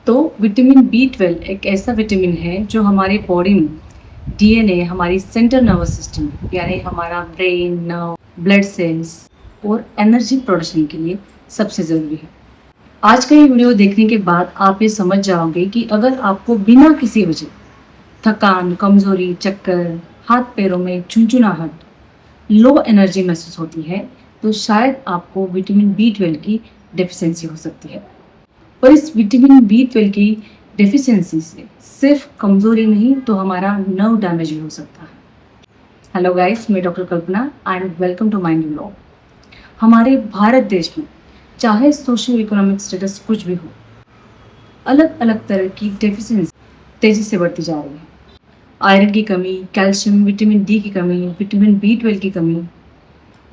तो vitamin B12 एक ऐसा विटामिन है जो हमारे बॉडी में डीएनए, हमारी सेंट्रल नर्वस सिस्टम यानी हमारा ब्रेन, नर्व, ब्लड सेल्स और एनर्जी प्रोडक्शन के लिए सबसे ज़रूरी है। आज का ये वीडियो देखने के बाद आप ये समझ जाओगे कि अगर आपको बिना किसी वजह थकान, कमजोरी, चक्कर, हाथ पैरों में चुनचुनाहट, लो एनर्जी महसूस होती है तो शायद आपको विटामिन B12 की डेफिशिएंसी हो सकती है। और इस विटामिन B12 की डेफिशिएंसी से सिर्फ कमजोरी नहीं तो हमारा नर्व डैमेज भी हो सकता है। हेलो गाइस, मैं doctor Kalpana and welcome to my new vlog. हमारे भारत देश में चाहे सोशल इकोनॉमिक स्टेटस कुछ भी हो, अलग अलग तरह की डेफिशिएंसी तेजी से बढ़ती जा रही है। आयरन की कमी, कैल्शियम, विटामिन डी की कमी, विटामिन B12 की कमी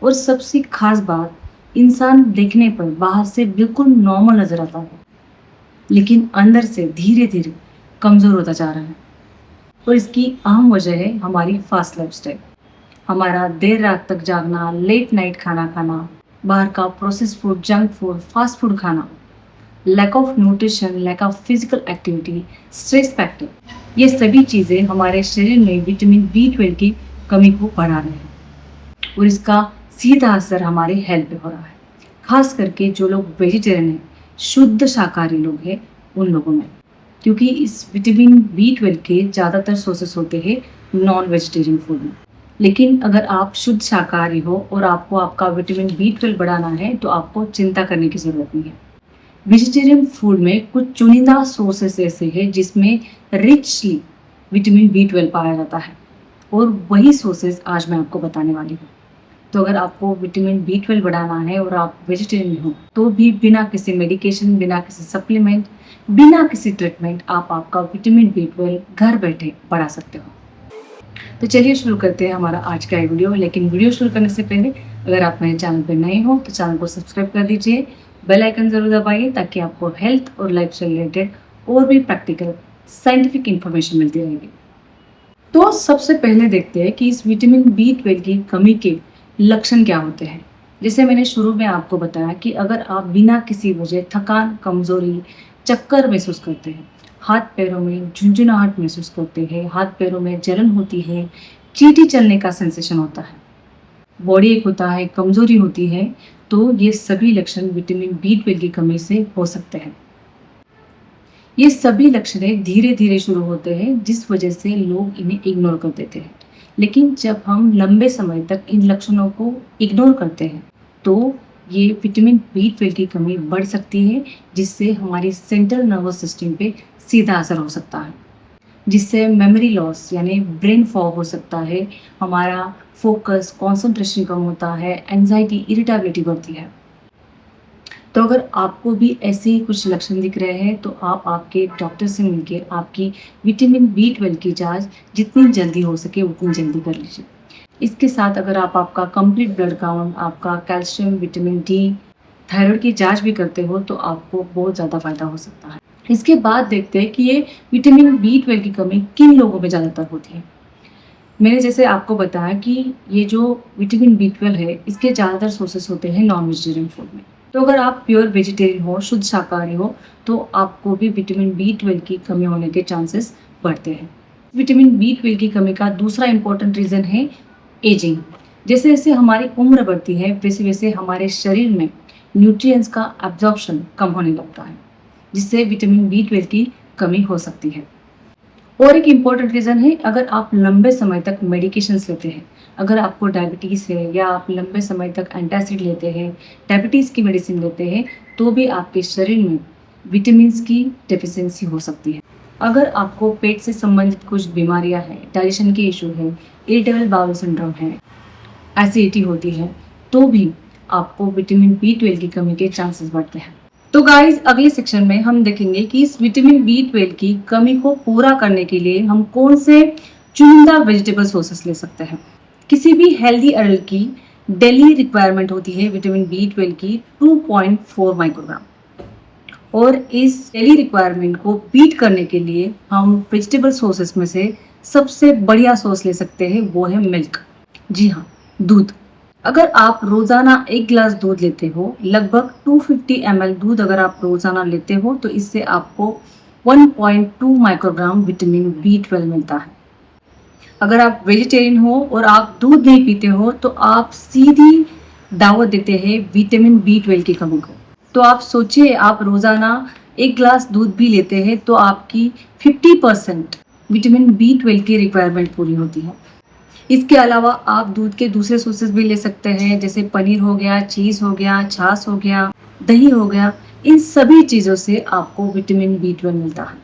और सबसे खास बात, इंसान देखने पर बाहर से बिल्कुल नॉर्मल नजर आता है लेकिन अंदर से धीरे धीरे कमज़ोर होता जा रहा है। और इसकी अहम वजह है हमारी फास्ट लाइफस्टाइल, हमारा देर रात तक जागना, लेट नाइट खाना खाना, बाहर का process food, junk food, fast food खाना, lack of nutrition, lack of physical activity, stress factor, ये सभी चीज़ें हमारे शरीर में विटामिन B12 की कमी को बढ़ा रहे हैं और इसका सीधा असर हमारे हेल्थ पे हो रहा है। खास करके जो लोग वेजिटेरियन हैं, शुद्ध शाकाहारी लोग हैं, उन लोगों में, क्योंकि इस विटामिन B12 के ज़्यादातर सोर्सेस होते हैं नॉन वेजिटेरियन फूड में। लेकिन अगर आप शुद्ध शाकाहारी हो और आपको आपका विटामिन B12 बढ़ाना है तो आपको चिंता करने की ज़रूरत नहीं है। वेजिटेरियन फूड में कुछ चुनिंदा सोर्सेस ऐसे हैं जिसमें रिचली विटामिन B12 पाया जाता है और वही सोर्सेस आज मैं आपको बताने वाली हूँ। तो अगर आपको विटामिन B12 बढ़ाना है और आप वेजिटेरियन हो तो भी बिना किसी मेडिकेशन, बिना किसी सप्लीमेंट, बिना किसी ट्रीटमेंट आप आपका विटामिन B12 घर बैठे बढ़ा सकते हो। तो चलिए शुरू करते हैं हमारा आज का वीडियो। लेकिन वीडियो शुरू करने से पहले अगर आप मेरे चैनल पर नए हो तो चैनल को सब्सक्राइब कर दीजिए, बेल आइकन जरूर दबाइए ताकि आपको हेल्थ और लाइफ से रिलेटेड और भी प्रैक्टिकल साइंटिफिक इंफॉर्मेशन मिलती रहेगी। तो सबसे पहले देखते हैं कि इस विटामिन B12 की कमी के लक्षण क्या होते हैं। जैसे मैंने शुरू में आपको बताया कि अगर आप बिना किसी वजह थकान, कमजोरी, चक्कर महसूस करते हैं, हाथ पैरों में झुंझुनाहट महसूस करते हैं, हाथ पैरों में जलन होती है, चींटी चलने का सेंसेशन होता है, बॉडी एक होता है, कमजोरी होती है, तो ये सभी लक्षण विटामिन B12 की कमी से हो सकते हैं। ये सभी लक्षण धीरे धीरे शुरू होते हैं जिस वजह से लोग इन्हें इग्नोर कर देते हैं। लेकिन जब हम लंबे समय तक इन लक्षणों को इग्नोर करते हैं तो ये विटामिन B12 की कमी बढ़ सकती है जिससे हमारी सेंट्रल नर्वस सिस्टम पे सीधा असर हो सकता है, जिससे मेमोरी लॉस यानी ब्रेन फॉग हो सकता है, हमारा फोकस, कंसंट्रेशन कम होता है, एंजाइटी, इरिटेबिलिटी बढ़ती है। तो अगर आपको भी ऐसे ही कुछ लक्षण दिख रहे हैं तो आप आपके डॉक्टर से मिलकर आपकी विटामिन B12 की जांच जितनी जल्दी हो सके उतनी जल्दी कर लीजिए। इसके साथ अगर आप आपका कंप्लीट ब्लड काउंट, आपका कैल्शियम, विटामिन डी, थायराइड की जांच भी करते हो तो आपको बहुत ज़्यादा फायदा हो सकता है। इसके बाद देखते हैं कि ये विटामिन B12 की कमी किन लोगों में ज़्यादातर होती है। मैंने जैसे आपको बताया कि ये जो विटामिन B12 है इसके ज़्यादातर सोर्सेस होते हैं नॉन वेजिटेरियन फूड में। तो अगर आप प्योर वेजिटेरियन हो, शुद्ध शाकाहारी हो, तो आपको भी विटामिन B12 की कमी होने के चांसेस बढ़ते हैं। विटामिन B12 की कमी का दूसरा इंपॉर्टेंट रीज़न है एजिंग। जैसे जैसे हमारी उम्र बढ़ती है वैसे वैसे हमारे शरीर में न्यूट्रिएंट्स का एब्जॉर्प्शन कम होने लगता है जिससे विटामिन B12 की कमी हो सकती है। और एक इम्पॉर्टेंट रीज़न है अगर आप लंबे समय तक मेडिकेशंस लेते हैं, अगर आपको डायबिटीज़ है या आप लंबे समय तक एंटासिड लेते हैं, डायबिटीज़ की मेडिसिन लेते हैं, तो भी आपके शरीर में विटामिन्स की डेफिशिएंसी हो सकती है। अगर आपको पेट से संबंधित कुछ बीमारियां हैं, डाइजेशन के इशू है, इरिटेबल बाउल सिंड्रोम है, एसिडिटी होती है, तो भी आपको विटामिन B12 की कमी के चांसेस बढ़ते हैं। तो गाइस, अगले सेक्शन में हम देखेंगे कि इस विटामिन B12 की कमी को पूरा करने के लिए हम कौन से चुनिंदा वेजिटेबल सोर्सेस ले सकते हैं। किसी भी हेल्दी एडल्ट की डेली रिक्वायरमेंट होती है विटामिन B12 की 2.4 माइक्रोग्राम और इस डेली रिक्वायरमेंट को बीट करने के लिए हम वेजिटेबल सोर्सेस में से सबसे बढ़िया सोर्स ले सकते हैं, वो है मिल्क। जी हाँ, दूध। अगर आप रोज़ाना 1 गिलास दूध लेते हो, लगभग 250 ml दूध अगर आप रोज़ाना लेते हो तो इससे आपको 1.2 माइक्रोग्राम विटामिन B12 मिलता है। अगर आप वेजिटेरियन हो और आप दूध नहीं पीते हो तो आप सीधी दावत देते हैं विटामिन B12 की कमी को। तो आप सोचिए, आप रोज़ाना 1 ग्लास दूध भी लेते हैं तो आपकी 50% विटामिन B12 की रिक्वायरमेंट पूरी होती है। इसके अलावा आप दूध के दूसरे सोर्सेज भी ले सकते हैं, जैसे पनीर हो गया, चीज़ हो गया, छाछ हो गया, दही हो गया। इन सभी चीज़ों से आपको विटामिन B12 मिलता है।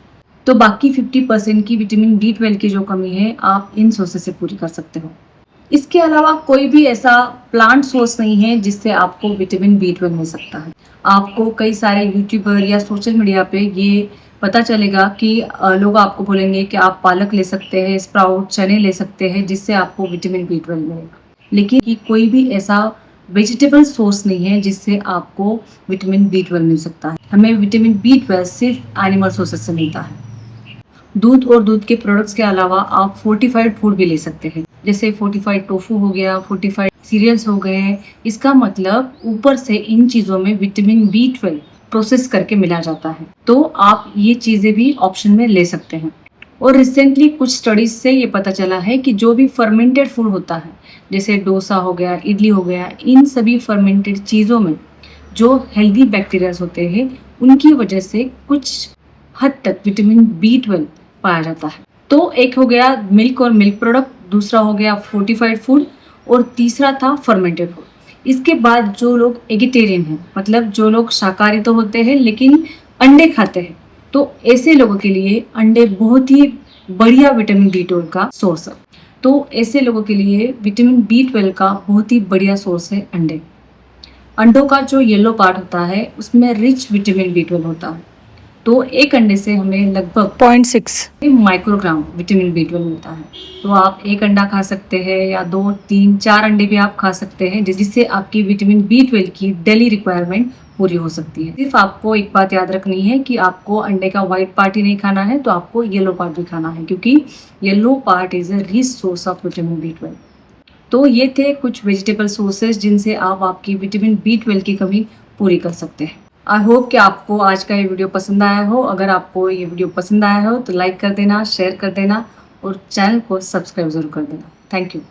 तो बाकी 50% की विटामिन B12 की जो कमी है आप इन सोर्सेज से पूरी कर सकते हो। इसके अलावा कोई भी ऐसा प्लांट सोर्स नहीं है जिससे आपको विटामिन B12 मिल सकता है। आपको कई सारे यूट्यूबर या सोशल मीडिया पे ये पता चलेगा कि लोग आपको बोलेंगे कि आप पालक ले सकते हैं, स्प्राउट, चने ले सकते हैं जिससे आपको विटामिन B12 मिलेगा। लेकिन कि कोई भी ऐसा वेजिटेबल सोर्स नहीं है जिससे आपको विटामिन B12 मिल सकता है। हमें विटामिन B12 सिर्फ एनिमल सोर्सेज से मिलता है। दूध और दूध के प्रोडक्ट्स के अलावा आप फोर्टिफाइड फूड भी ले सकते हैं, जैसे फोर्टिफाइड टोफू हो गया, फोर्टिफाइड सीरियल्स हो गए। इसका मतलब ऊपर से इन चीज़ों में विटामिन B12 प्रोसेस करके मिला जाता है। तो आप ये चीज़ें भी ऑप्शन में ले सकते हैं। और रिसेंटली कुछ स्टडीज से ये पता चला है कि जो भी फर्मेंटेड फूड होता है, जैसे डोसा हो गया, इडली हो गया, इन सभी फर्मेंटेड चीज़ों में जो हेल्दी बैक्टीरियाज होते हैं उनकी वजह से कुछ हद तक विटामिन B12 पाया जाता है। तो एक हो गया मिल्क और मिल्क प्रोडक्ट, दूसरा हो गया फोर्टिफाइड फूड और तीसरा था फर्मेंटेड फूड। इसके बाद जो लोग एगिटेरियन हैं, मतलब जो लोग शाकाहारी तो होते हैं लेकिन अंडे खाते हैं, तो ऐसे लोगों के लिए अंडे बहुत ही बढ़िया विटामिन B12 का सोर्स है। तो ऐसे लोगों के लिए विटामिन B12 का बहुत ही बढ़िया सोर्स है अंडे। अंडों का जो येलो पार्ट होता है उसमें रिच विटामिन B12 होता है। तो एक अंडे से हमें लगभग 0.6 माइक्रोग्राम विटामिन B12 मिलता है। तो आप एक अंडा खा सकते हैं या 2, 3, 4 अंडे भी आप खा सकते हैं, जिससे आपकी विटामिन B12 की डेली रिक्वायरमेंट पूरी हो सकती है। सिर्फ आपको एक बात याद रखनी है कि आपको अंडे का व्हाइट पार्ट ही नहीं खाना है, तो आपको येलो पार्ट भी खाना है, क्योंकि yellow part is a rich source of vitamin B12। तो ये थे कुछ वेजिटेबल सोर्सेज जिनसे आप आपकी विटामिन B12 की कमी पूरी कर सकते हैं। आई होप कि आपको आज का ये वीडियो पसंद आया हो। अगर आपको ये वीडियो पसंद आया हो तो लाइक कर देना, शेयर कर देना और चैनल को सब्सक्राइब ज़रूर कर देना। Thank you.